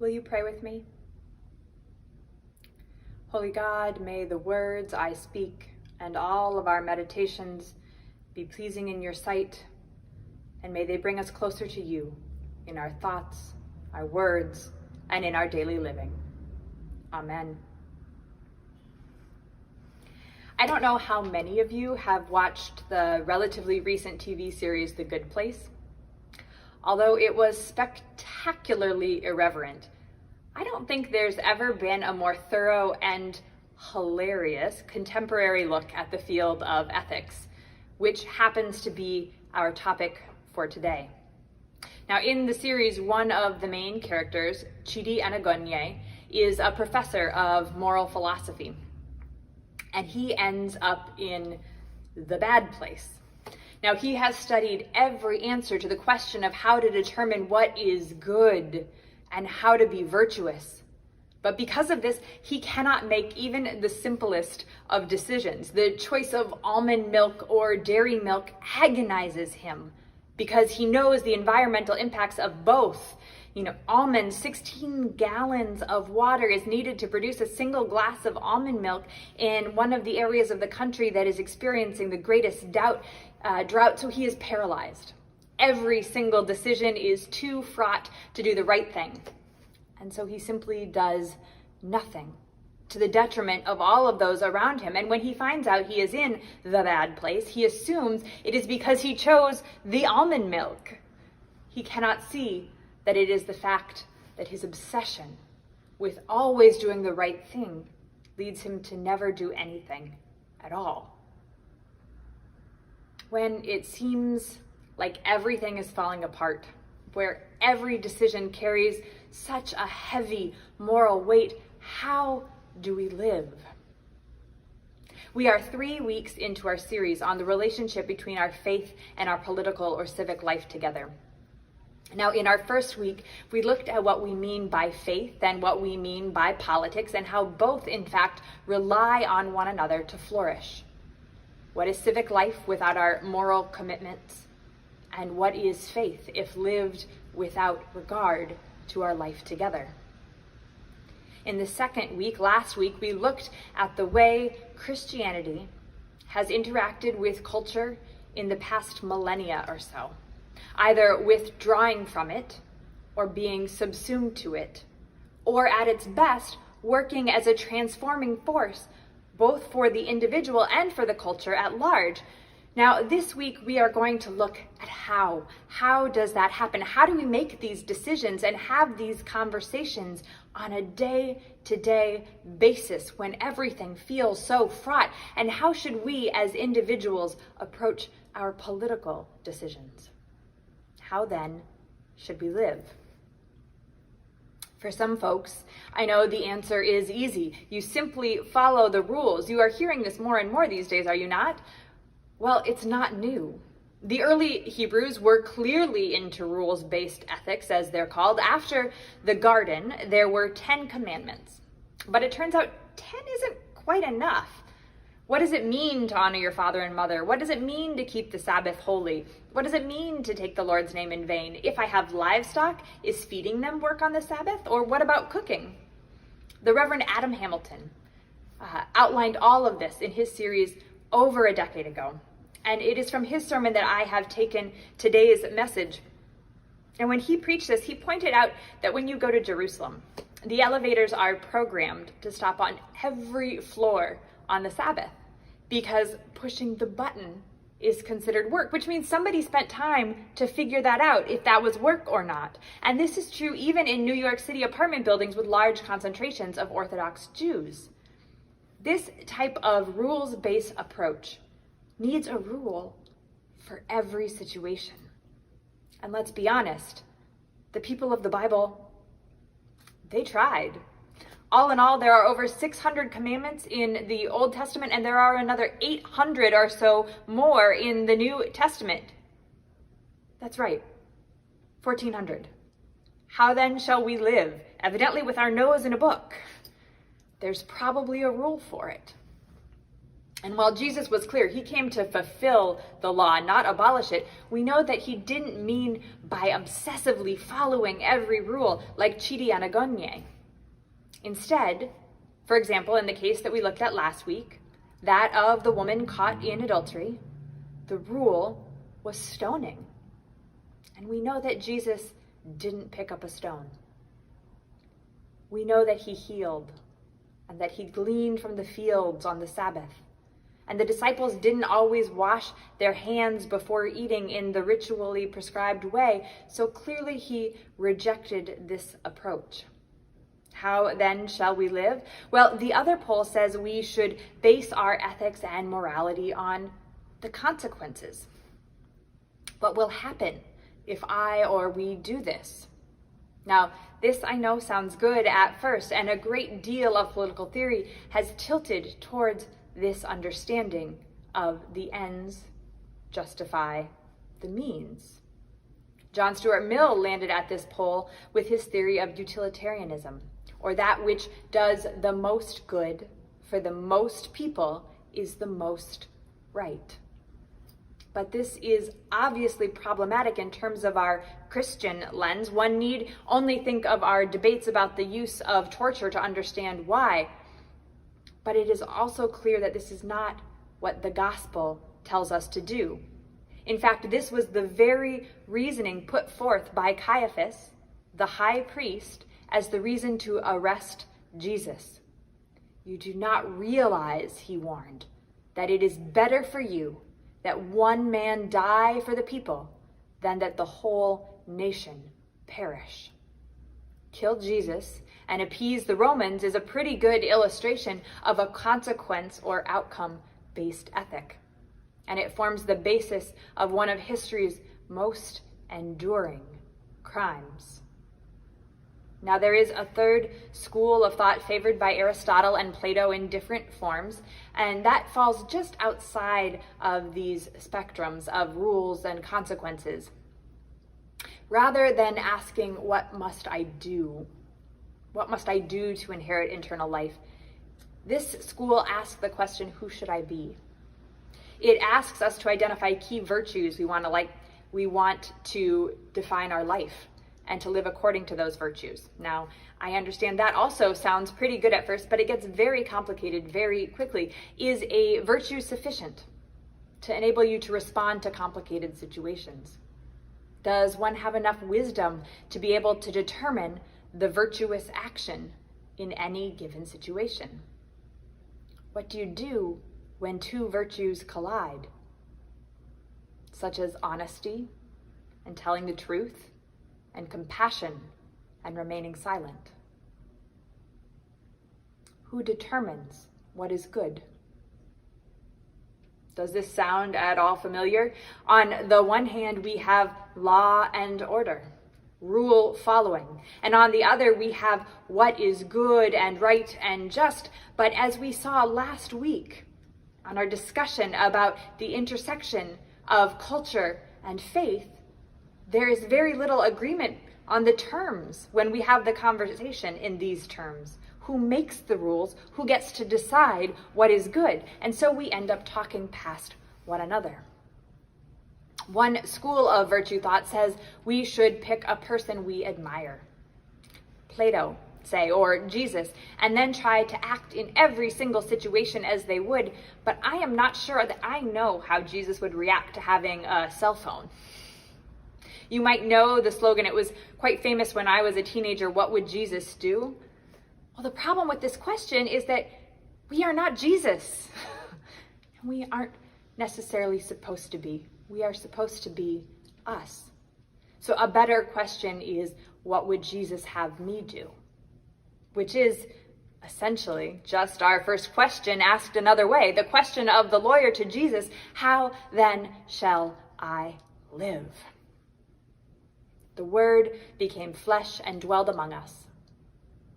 Will you pray with me? Holy God, may the words I speak and all of our meditations be pleasing in your sight, and may they bring us closer to you in our thoughts, our words, and in our daily living. Amen. I don't know how many of you have watched the relatively recent TV series, The Good Place. Although it was spectacularly irreverent, I don't think there's ever been a more thorough and hilarious contemporary look at the field of ethics, which happens to be our topic for today. Now, in the series, one of the main characters, Chidi Anagonye, is a professor of moral philosophy, and he ends up in the bad place. Now, he has studied every answer to the question of how to determine what is good and how to be virtuous. But because of this, he cannot make even the simplest of decisions. The choice of almond milk or dairy milk agonizes him because he knows the environmental impacts of both. Almonds, 16 gallons of water is needed to produce a single glass of almond milk in one of the areas of the country that is experiencing the greatest drought, so he is paralyzed. Every single decision is too fraught to do the right thing. And so he simply does nothing, to the detriment of all of those around him. And when he finds out he is in the bad place, he assumes it is because he chose the almond milk. He cannot see that it is the fact that his obsession with always doing the right thing leads him to never do anything at all. When it seems like everything is falling apart, where every decision carries such a heavy moral weight, how do we live? We are 3 weeks into our series on the relationship between our faith and our political or civic life together. Now, in our first week, we looked at what we mean by faith and what we mean by politics, and how both, in fact, rely on one another to flourish. What is civic life without our moral commitments? And what is faith if lived without regard to our life together? In the second week, last week, we looked at the way Christianity has interacted with culture in the past millennia or so, either withdrawing from it or being subsumed to it, or at its best, working as a transforming force, both for the individual and for the culture at large. Now, this week, we are going to look at how. How does that happen? How do we make these decisions and have these conversations on a day-to-day basis when everything feels so fraught? And how should we as individuals approach our political decisions? How then should we live? For some folks, I know the answer is easy. You simply follow the rules. You are hearing this more and more these days, are you not? Well, it's not new. The early Hebrews were clearly into rules-based ethics, as they're called. After the garden, there were 10 commandments. But it turns out 10 isn't quite enough. What does it mean to honor your father and mother? What does it mean to keep the Sabbath holy? What does it mean to take the Lord's name in vain? If I have livestock, is feeding them work on the Sabbath? Or what about cooking? The Reverend Adam Hamilton outlined all of this in his series over a decade ago. And it is from his sermon that I have taken today's message. And when he preached this, he pointed out that when you go to Jerusalem, the elevators are programmed to stop on every floor on the Sabbath, because pushing the button is considered work, which means somebody spent time to figure that out, if that was work or not. And this is true even in New York City apartment buildings with large concentrations of Orthodox Jews. This type of rules-based approach needs a rule for every situation. And let's be honest, the people of the Bible, they tried. All in all, there are over 600 commandments in the Old Testament, and there are another 800 or so more in the New Testament. That's right, 1,400. How then shall we live? Evidently with our nose in a book. There's probably a rule for it. And while Jesus was clear, he came to fulfill the law, not abolish it, we know that he didn't mean by obsessively following every rule like Chidi Anagonye. Instead, for example, in the case that we looked at last week, that of the woman caught in adultery, the rule was stoning. And we know that Jesus didn't pick up a stone. We know that he healed and that he gleaned from the fields on the Sabbath. And the disciples didn't always wash their hands before eating in the ritually prescribed way, so clearly he rejected this approach. How then shall we live? Well, the other pole says we should base our ethics and morality on the consequences. What will happen if I or we do this? Now, this I know sounds good at first, and a great deal of political theory has tilted towards this understanding of the ends justify the means. John Stuart Mill landed at this pole with his theory of utilitarianism, or that which does the most good for the most people is the most right. But this is obviously problematic in terms of our Christian lens. One need only think of our debates about the use of torture to understand why. But it is also clear that this is not what the gospel tells us to do. In fact, this was the very reasoning put forth by Caiaphas, the high priest, as the reason to arrest Jesus. You do not realize, he warned, that it is better for you that one man die for the people than that the whole nation perish. Kill Jesus and appease the Romans is a pretty good illustration of a consequence or outcome-based ethic. And it forms the basis of one of history's most enduring crimes. Now, there is a third school of thought favored by Aristotle and Plato in different forms, and that falls just outside of these spectrums of rules and consequences. Rather than asking, what must I do? What must I do to inherit eternal life? This school asks the question, who should I be? It asks us to identify key virtues we want to define our life and to live according to those virtues. Now, I understand that also sounds pretty good at first, but it gets very complicated very quickly. Is a virtue sufficient to enable you to respond to complicated situations? Does one have enough wisdom to be able to determine the virtuous action in any given situation? What do you do when two virtues collide, such as honesty and telling the truth, and compassion and remaining silent? Who determines what is good? Does this sound at all familiar? On the one hand, we have law and order, rule following. And on the other, we have what is good and right and just. But as we saw last week on our discussion about the intersection of culture and faith, there is very little agreement on the terms when we have the conversation in these terms. Who makes the rules? Who gets to decide what is good? And so we end up talking past one another. One school of virtue thought says we should pick a person we admire. Plato, say, or Jesus, and then try to act in every single situation as they would. But I am not sure that I know how Jesus would react to having a cell phone. You might know the slogan. It was quite famous when I was a teenager. What would Jesus do? Well, the problem with this question is that we are not Jesus. We aren't necessarily supposed to be. We are supposed to be us. So a better question is, what would Jesus have me do? Which is essentially just our first question asked another way. The question of the lawyer to Jesus, how then shall I live? The Word became flesh and dwelled among us.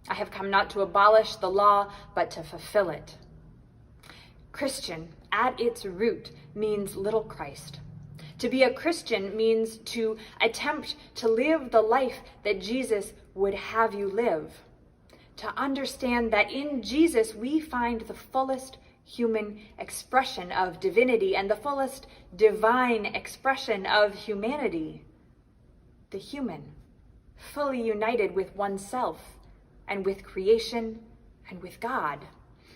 I have come not to abolish the law, but to fulfill it. Christian, at its root, means little Christ. To be a Christian means to attempt to live the life that Jesus would have you live. To understand that in Jesus we find the fullest human expression of divinity and the fullest divine expression of humanity. The human, fully united with oneself and with creation and with God.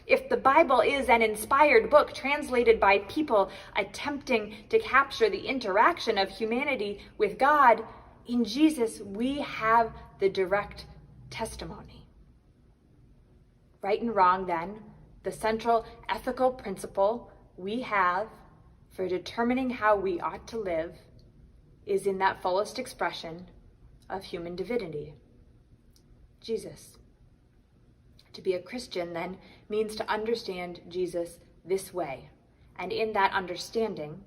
If the Bible is an inspired book translated by people attempting to capture the interaction of humanity with God, in Jesus we have the direct testimony. Right and wrong, then, the central ethical principle we have for determining how we ought to live is in that fullest expression of human divinity, Jesus. To be a Christian, then, means to understand Jesus this way, and in that understanding,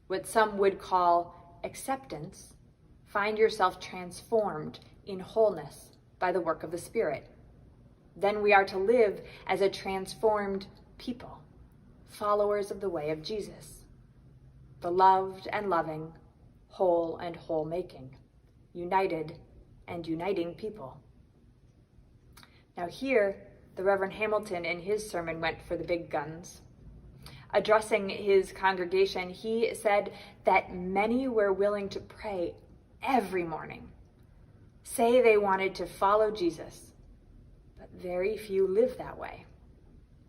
what some would call acceptance, find yourself transformed in wholeness by the work of the Spirit. Then we are to live as a transformed people, followers of the way of Jesus, the loved and loving, whole and whole-making, united and uniting people. Now here, the Reverend Hamilton in his sermon went for the big guns. Addressing his congregation, he said that many were willing to pray every morning, say they wanted to follow Jesus, but very few live that way,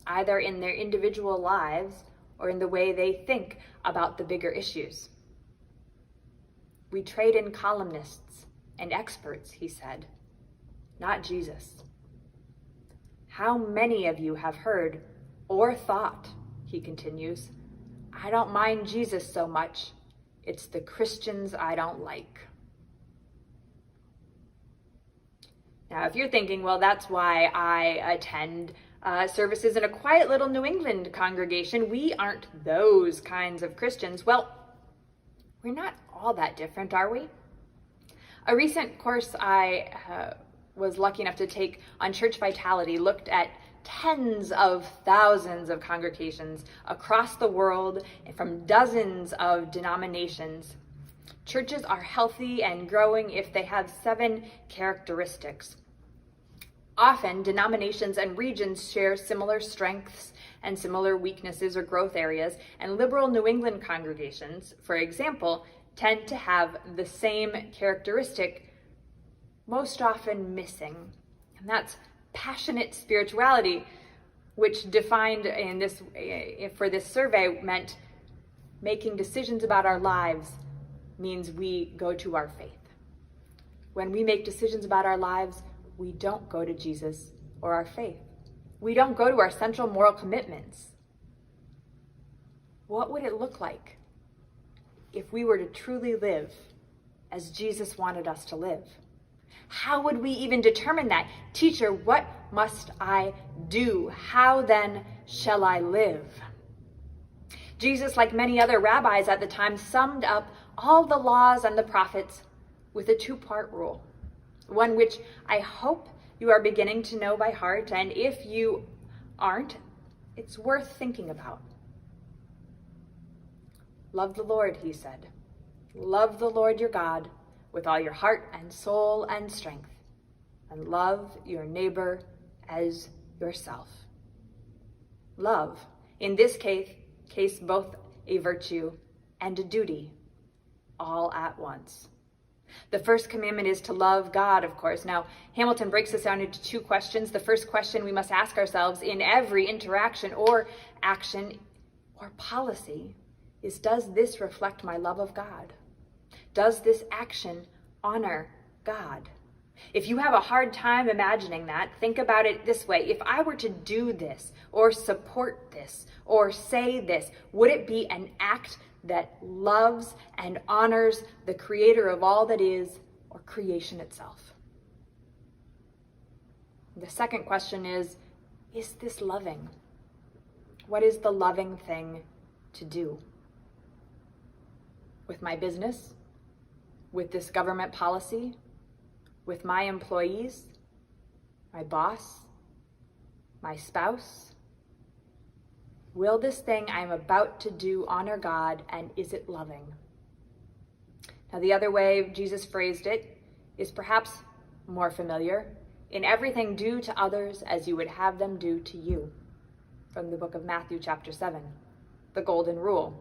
either in their individual lives or in the way they think about the bigger issues. We trade in columnists and experts, he said, not Jesus. How many of you have heard or thought, he continues, I don't mind Jesus so much, it's the Christians I don't like. Now, if you're thinking, well, that's why I attend services in a quiet little New England congregation, we aren't those kinds of Christians. Well, we're not all that different, are we? A recent course I was lucky enough to take on church vitality looked at tens of thousands of congregations across the world from dozens of denominations. Churches are healthy and growing if they have 7 characteristics. Often, denominations and regions share similar strengths and similar weaknesses or growth areas, and liberal New England congregations, for example, tend to have the same characteristic most often missing, and that's passionate spirituality, which defined in this for this survey meant making decisions about our lives means we go to our faith. When we make decisions about our lives, we don't go to Jesus or our faith. We don't go to our central moral commitments. What would it look like if we were to truly live as Jesus wanted us to live? How would we even determine that? Teacher, what must I do? How then shall I live? Jesus, like many other rabbis at the time, summed up all the laws and the prophets with a 2-part rule, one which I hope you are beginning to know by heart, and if you aren't, it's worth thinking about. Love the Lord, he said. Love the Lord your God with all your heart and soul and strength, and love your neighbor as yourself. Love, in this case both a virtue and a duty, all at once. The first commandment is to love God, of course. Now, Hamilton breaks this down into 2 questions. The first question we must ask ourselves in every interaction or action or policy is, does this reflect my love of God? Does this action honor God? If you have a hard time imagining that, think about it this way. If I were to do this or support this or say this, would it be an act that loves and honors the creator of all that is, or creation itself? The second question is this loving? What is the loving thing to do? With my business? With this government policy? With my employees? My boss? My spouse? Will this thing I'm about to do honor God, and is it loving? Now, the other way Jesus phrased it is perhaps more familiar. In everything, do to others as you would have them do to you. from the book of Matthew chapter 7, the golden rule.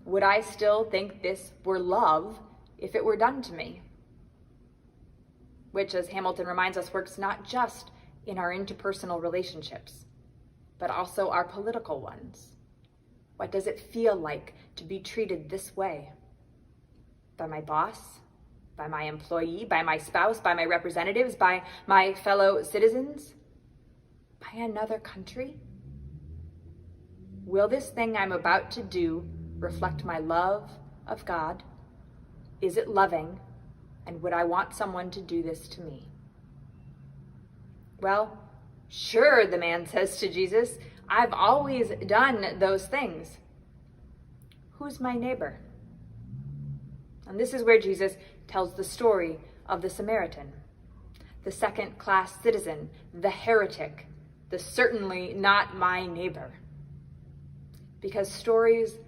Would I still think this were love if it were done to me? Which, as Hamilton reminds us, works not just in our interpersonal relationships, but also our political ones. What does it feel like to be treated this way? By my boss, by my employee, by my spouse, by my representatives, by my fellow citizens, by another country? Will this thing I'm about to do reflect my love of God? Is it loving? And would I want someone to do this to me? Well, sure, the man says to Jesus, I've always done those things. Who's my neighbor? And this is where Jesus tells the story of the Samaritan, the second-class citizen, the heretic, the certainly not my neighbor. Because stories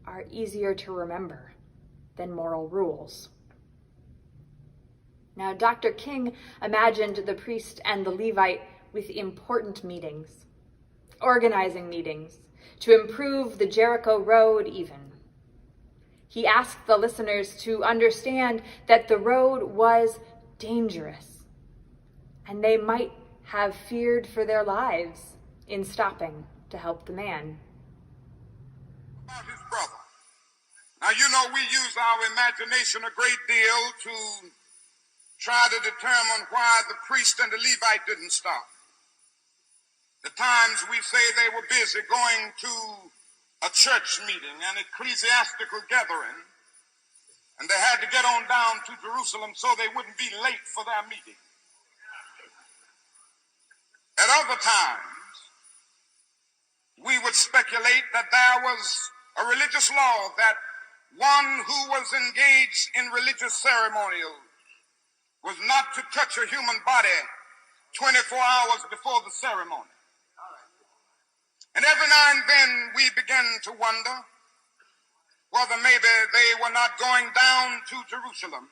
are easier to remember than moral rules. Now, Dr. King imagined the priest and the Levite with important meetings, organizing meetings, to improve the Jericho road even. He asked the listeners to understand that the road was dangerous, and they might have feared for their lives in stopping to help the man. About his brother. Now, you know, we use our imagination a great deal to try to determine why the priest and the Levite didn't stop. The times we say they were busy going to a church meeting, an ecclesiastical gathering, and they had to get on down to Jerusalem so they wouldn't be late for their meeting. At other times, we would speculate that there was a religious law that one who was engaged in religious ceremonials was not to touch a human body 24 hours before the ceremony. And every now and then we begin to wonder whether maybe they were not going down to Jerusalem,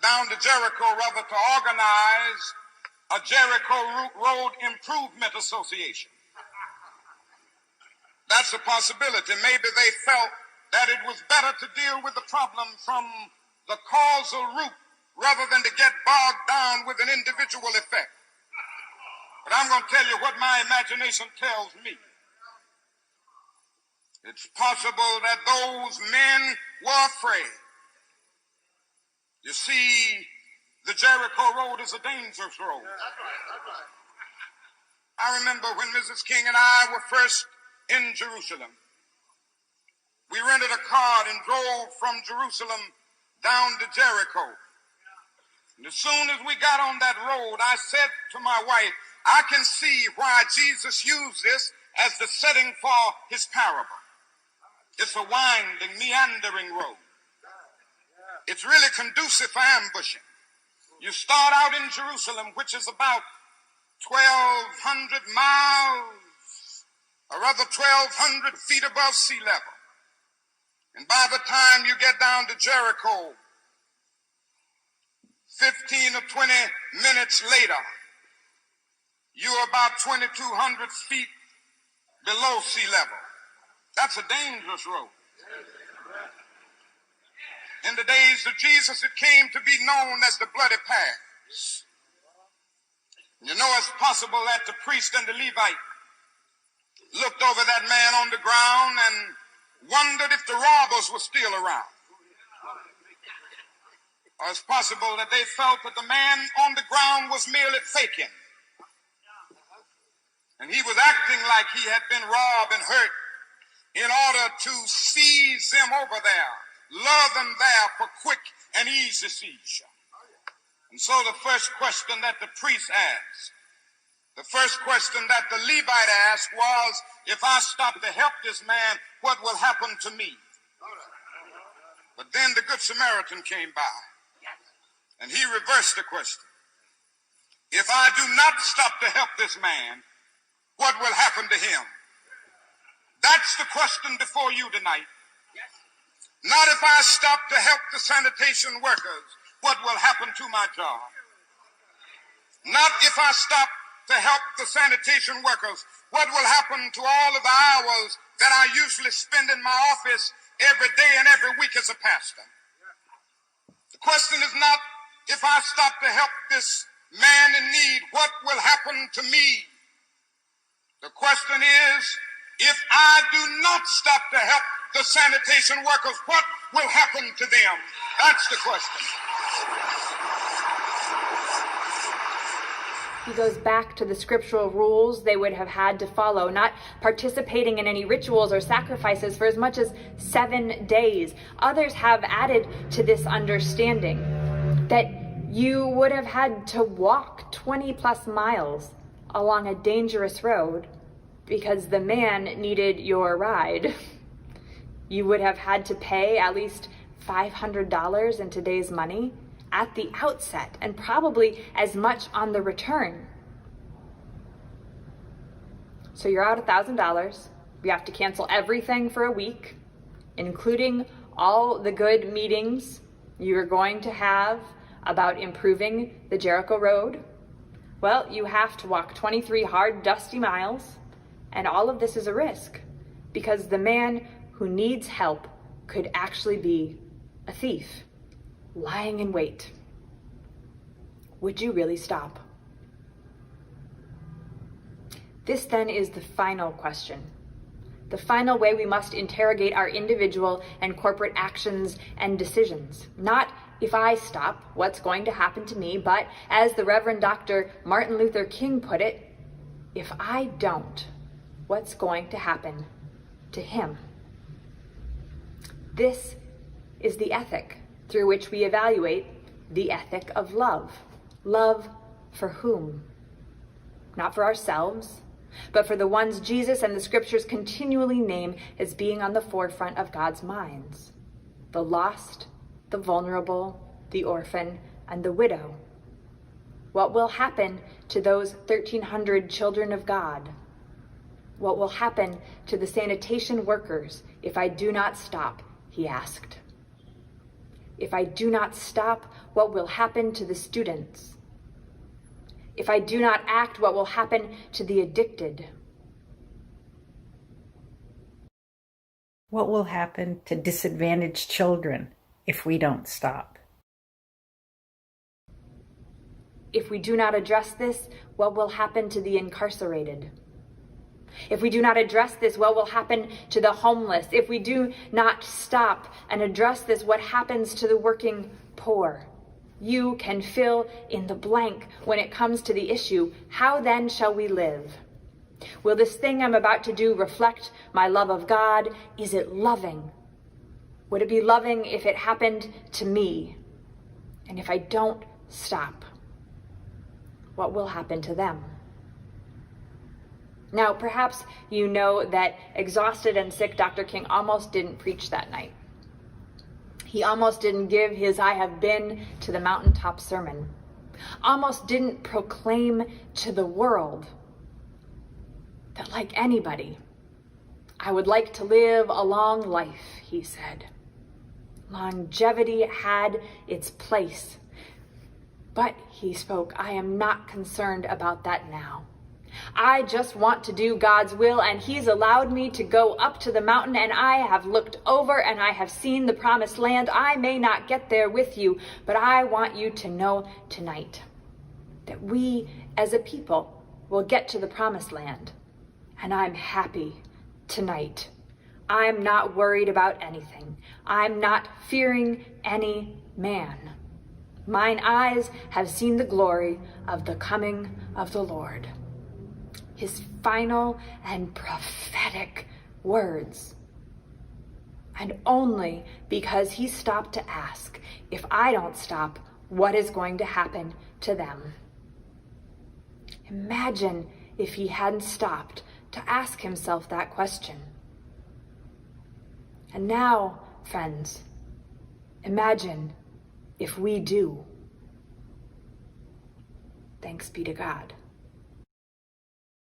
down to Jericho rather, to organize a Jericho Road Improvement Association. That's a possibility. Maybe they felt that it was better to deal with the problem from the causal root rather than to get bogged down with an individual effect. But I'm going to tell you what my imagination tells me. It's possible that those men were afraid. You see, the Jericho Road is a dangerous road. I remember when Mrs. King and I were first in Jerusalem. We rented a car and drove from Jerusalem down to Jericho. And as soon as we got on that road, I said to my wife, I can see why Jesus used this as the setting for his parable. It's a winding, meandering road. It's really conducive for ambushing. You start out in Jerusalem, which is about 1,200 miles, or rather 1,200 feet above sea level. And by the time you get down to Jericho, 15 or 20 minutes later, you're about 2,200 feet below sea level. That's a dangerous road. In the days of Jesus, it came to be known as the bloody paths. You know, it's possible that the priest and the Levite looked over that man on the ground and wondered if the robbers were still around. Or it's possible that they felt that the man on the ground was merely faking. And he was acting like he had been robbed and hurt in order to seize them over there, lure them there for quick and easy seizure. And so the first question that the priest asked, the first question that the Levite asked was, if I stop to help this man, what will happen to me? But then the Good Samaritan came by, and he reversed the question. If I do not stop to help this man, what will happen to him? That's the question before you tonight. Not if I stop to help the sanitation workers, what will happen to my job? Not if I stop to help the sanitation workers? What will happen to all of the hours that I usually spend in my office every day and every week as a pastor? The question is not if I stop to help this man in need, what will happen to me? The question is, if I do not stop to help the sanitation workers, what will happen to them? That's the question. He goes back to the scriptural rules they would have had to follow, not participating in any rituals or sacrifices for as much as 7 days. Others have added to this understanding that you would have had to walk 20 plus miles along a dangerous road because the man needed your ride. You would have had to pay at least $500 in today's money at the outset, and probably as much on the return. So you're out $1,000. You have to cancel everything for a week, including all the good meetings you're going to have about improving the Jericho Road. Well, you have to walk 23 hard, dusty miles, and all of this is a risk because the man who needs help could actually be a thief lying in wait. Would you really stop? This then is the final question. The final way we must interrogate our individual and corporate actions and decisions. Not if I stop, what's going to happen to me, but as the Reverend Dr. Martin Luther King put it, if I don't, what's going to happen to him? This is the ethic through which we evaluate the ethic of love. Love for whom? Not for ourselves, but for the ones Jesus and the scriptures continually name as being on the forefront of God's minds. The lost, the vulnerable, the orphan, and the widow. What will happen to those 1,300 children of God? What will happen to the sanitation workers if I do not stop? He asked. If I do not stop, what will happen to the students? If I do not act, what will happen to the addicted? What will happen to disadvantaged children if we don't stop? If we do not address this, what will happen to the incarcerated? If we do not address this, what will happen to the homeless? If we do not stop and address this, what happens to the working poor? You can fill in the blank when it comes to the issue. How then shall we live? Will this thing I'm about to do reflect my love of God? Is it loving? Would it be loving if it happened to me? And if I don't stop, what will happen to them? Now, perhaps you know that exhausted and sick Dr. King almost didn't preach that night. He almost didn't give his I have been to the mountaintop sermon. Almost didn't proclaim to the world that, like anybody, I would like to live a long life, he said. Longevity had its place. But, he spoke, I am not concerned about that now. I just want to do God's will, and he's allowed me to go up to the mountain, and I have looked over and I have seen the promised land. I may not get there with you, but I want you to know tonight that we as a people will get to the promised land. And I'm happy tonight. I'm not worried about anything. I'm not fearing any man. Mine eyes have seen the glory of the coming of the Lord. His final and prophetic words. And only because he stopped to ask, if I don't stop, what is going to happen to them? Imagine if he hadn't stopped to ask himself that question. And now, friends, imagine if we do. Thanks be to God.